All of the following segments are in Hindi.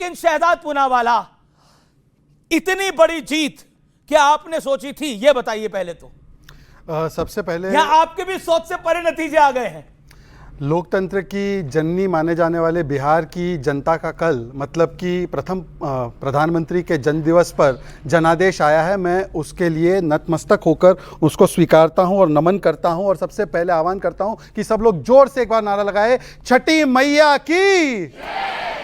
लेकिन शहजाद पूनावाला, इतनी बड़ी जीत क्या आपने सोची थी? ये बताइए पहले तो। सबसे पहले या आपके भी सोच से परे नतीजे आ गए हैं? लोकतंत्र की जननी माने जाने वाले बिहार की जनता का कल मतलब कि प्रथम प्रधानमंत्री के जन्मदिवस पर जनादेश आया है। मैं उसके लिए नतमस्तक होकर उसको स्वीकारता हूं और नमन करता हूं और सबसे पहले आह्वान करता हूं कि सब लोग जोर से एक बार नारा लगाए, छठी मैया की।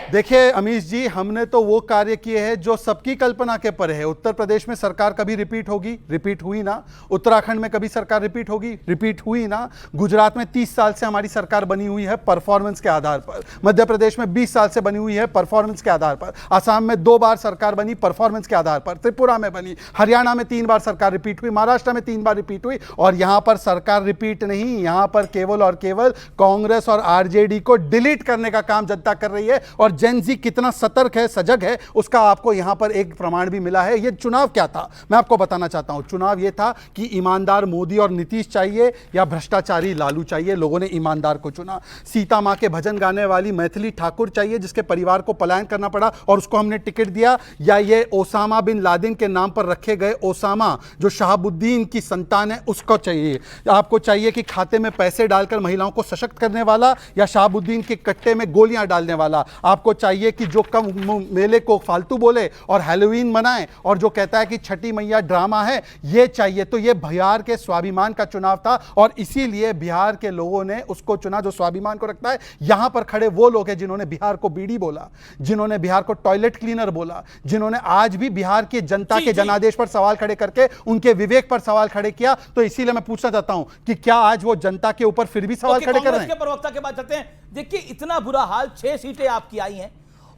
देखिए अमीश जी, हमने तो वो कार्य किए हैं जो सबकी कल्पना के परे है। उत्तर प्रदेश में सरकार कभी रिपीट होगी? रिपीट हुई ना। उत्तराखंड में कभी सरकार रिपीट होगी? रिपीट हुई ना। गुजरात में 30 साल से हमारी सरकार बनी हुई है परफॉर्मेंस के आधार पर। मध्य प्रदेश में 20 साल से बनी हुई है परफॉर्मेंस के आधार पर। असम में 2 बार सरकार बनी परफॉर्मेंस के आधार पर। त्रिपुरा में बनी, हरियाणा में 3 बार सरकार रिपीट हुई, महाराष्ट्र में 3 बार रिपीट हुई। और यहां पर सरकार रिपीट नहीं, यहां पर केवल और केवल कांग्रेस और आरजेडी को डिलीट करने का काम जनता कर रही है। और जेन जी कितना सतर्क है, सजग है, उसका आपको यहां पर एक प्रमाण भी मिला है। यह चुनाव क्या था मैं आपको बताना चाहता हूं। चुनाव यह था कि ईमानदार मोदी और नीतीश चाहिए या भ्रष्टाचारी लालू चाहिए। लोगों ने ईमानदार को चुना। सीता मां के भजन गाने वाली मैथिली ठाकुर चाहिए जिसके परिवार को पलायन करना पड़ा और उसको हमने टिकट दिया, या ये ओसामा बिन लादेन के नाम पर रखे गए ओसामा जो शहाबुद्दीन की संतान है उसको चाहिए? आपको चाहिए कि खाते में पैसे डालकर महिलाओं को सशक्त करने वाला या शहाबुद्दीन के कट्टे में गोलियां डालने वाला? आपको चाहिए कि जो कम मेले को फालतू बोले और हैलोवीन मनाए और जो कहता है कि छठी मैया ड्रामा है, ये चाहिए? तो ये बिहार के स्वाभिमान का चुनाव था और इसीलिए बिहार के लोगों ने उसको चुना जो स्वाभिमान को रखता है। यहां पर खड़े वो लोग हैं जिन्होंने बिहार को बीड़ी बोला, जिन्होंने बिहार को टॉयलेट क्लीनर बोला, जिन्होंने आज भी बिहार की जनता के जनादेश पर सवाल खड़े करके उनके विवेक पर सवाल खड़े किया। तो इसीलिए मैं पूछना चाहता हूं कि क्या आज वो जनता के ऊपर फिर भी सवाल खड़े कर रहे हैं? प्रवक्ता के बाद चलते हैं। देखिए इतना बुरा हाल, 6 सीटें आपकी आई हैं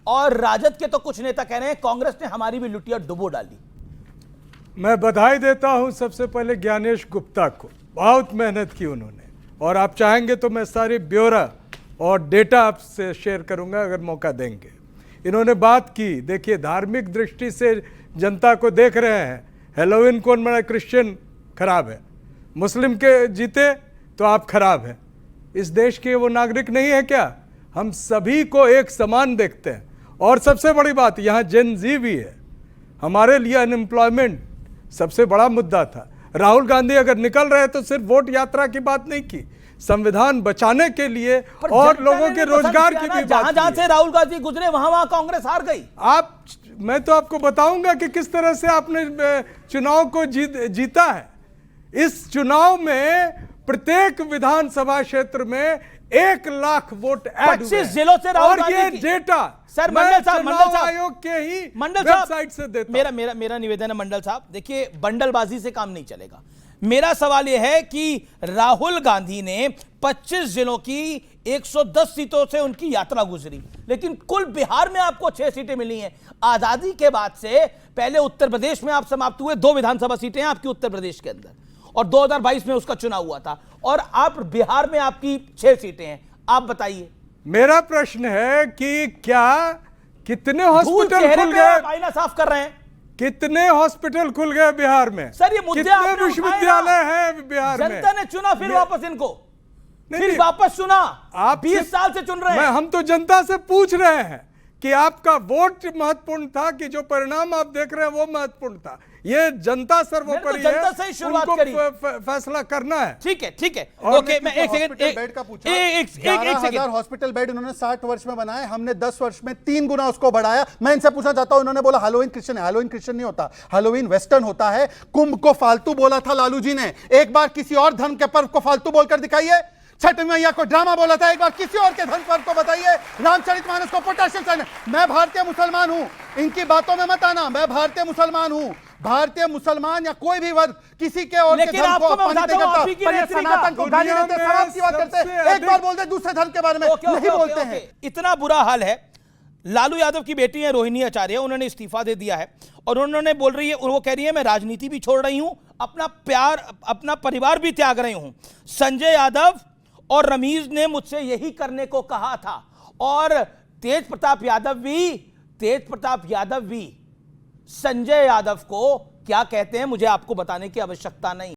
और राजद के तो कुछ नेता कह रहे हैं कांग्रेस ने हमारी भी लुटिया डुबो डाली। मैं बधाई देता हूं सबसे पहले ज्ञानेश गुप्ता को, बहुत मेहनत की उन्होंने। और आप चाहेंगे तो मैं सारी ब्यौरा और डेटा आपसे शेयर करूंगा अगर मौका देंगे। इन्होंने बात की, देखिए धार्मिक दृष्टि से जनता को देख रहे हैं। हेलोविन कौन बना? क्रिश्चियन खराब है, मुस्लिम के जीते तो आप खराब हैं। इस देश के वो नागरिक नहीं है क्या? हम सभी को एक समान देखते हैं। और सबसे बड़ी बात, यहाँ जेन जी भी है। हमारे लिए अनएम्प्लॉयमेंट सबसे बड़ा मुद्दा था। राहुल गांधी अगर निकल रहे तो सिर्फ वोट यात्रा की बात नहीं की, संविधान बचाने के लिए और लोगों के रोजगार की भी बात। जहां से राहुल गांधी गुजरे वहां कांग्रेस हार गई। मैं तो आपको बताऊंगा कि किस तरह से आपने चुनाव को जीता है। इस चुनाव में प्रत्येक विधानसभा क्षेत्र में 1 लाख वोट ऐड हुए। 25 जिलों से राहुल गांधी ये डेटा सर मंडल साहब आयोग के ही वेबसाइट से देता। मेरा निवेदन है मंडल साहब, देखिए बंडलबाजी से काम नहीं चलेगा। मेरा सवाल यह है कि राहुल गांधी ने 25 जिलों की 110 सीटों से उनकी यात्रा गुजरी, लेकिन कुल बिहार में आपको 6 सीटें मिली हैं। आजादी के बाद से पहले उत्तर प्रदेश में आप समाप्त हुए, 2 विधानसभा सीटें हैं आपकी उत्तर प्रदेश के अंदर और 2022 में उसका चुनाव हुआ था, और आप बिहार में आपकी 6 सीटें हैं। आप बताइए। मेरा प्रश्न है कि क्या कितने हॉस्पिटल खुल गए? आईना साफ कर रहे हैं। कितने हॉस्पिटल खुल गए बिहार में? सर ये मुद्दे कितने विश्वविद्यालय हैं बिहार में? जनता ने चुना, फिर वापस इनको फिर वापस चुना। आप 20 साल से चुन रहे हैं। हम तो जनता से पूछ रहे हैं कि आपका वोट महत्वपूर्ण था कि जो परिणाम आप देख रहे हैं वो महत्वपूर्ण था? ये जनता सर्वोपरि है, जनता से ही शुरुआत करी, फैसला करना है। ठीक है, ठीक है, ओके। मैं एक सेकंड बेड का पूछा। 11,000 हॉस्पिटल बेड उन्होंने 60 वर्ष में बनाए, हमने 10 वर्ष में 3 गुना उसको बढ़ाया। मैं इनसे पूछना चाहता हूं, इन्होंने बोला हैलोवीन क्रिश्चियन है। हैलोवीन क्रिश्चियन नहीं होता, हैलोवीन वेस्टर्न होता है। कुंभ को फालतू बोला था लालू जी ने, एक बार किसी और धर्म के पर्व को फालतू बोलकर दिखाइए। छठ मैया को ड्रामा बोला था, एक बार किसी और के धर्म पर्व को बताइए। रामचरितमानस को पोटेशियम। मैं भारतीय मुसलमान हूं, इनकी बातों में मत आना। मैं भारतीय मुसलमान हूं। भारतीय मुसलमान या कोई भी वर्ग किसी के और के धर्म को अपमानित नहीं करता, पर ये सनातन को गाली देते, समाज की बात करते हैं। एक बार बोलते दूसरे धर्म के बारे में नहीं बोलते हैं। इतना बुरा हाल है। लालू यादव की बेटी है रोहिणी आचार्य, उन्होंने इस्तीफा दे दिया है और उन्होंने बोल रही है, वो कह रही है मैं राजनीति भी छोड़ रही हूं, अपना प्यार अपना परिवार भी त्याग रही हूं। संजय यादव और रमीज ने मुझसे यही करने को कहा था, और तेज प्रताप यादव भी संजय यादव को क्या कहते हैं मुझे आपको बताने की आवश्यकता नहीं।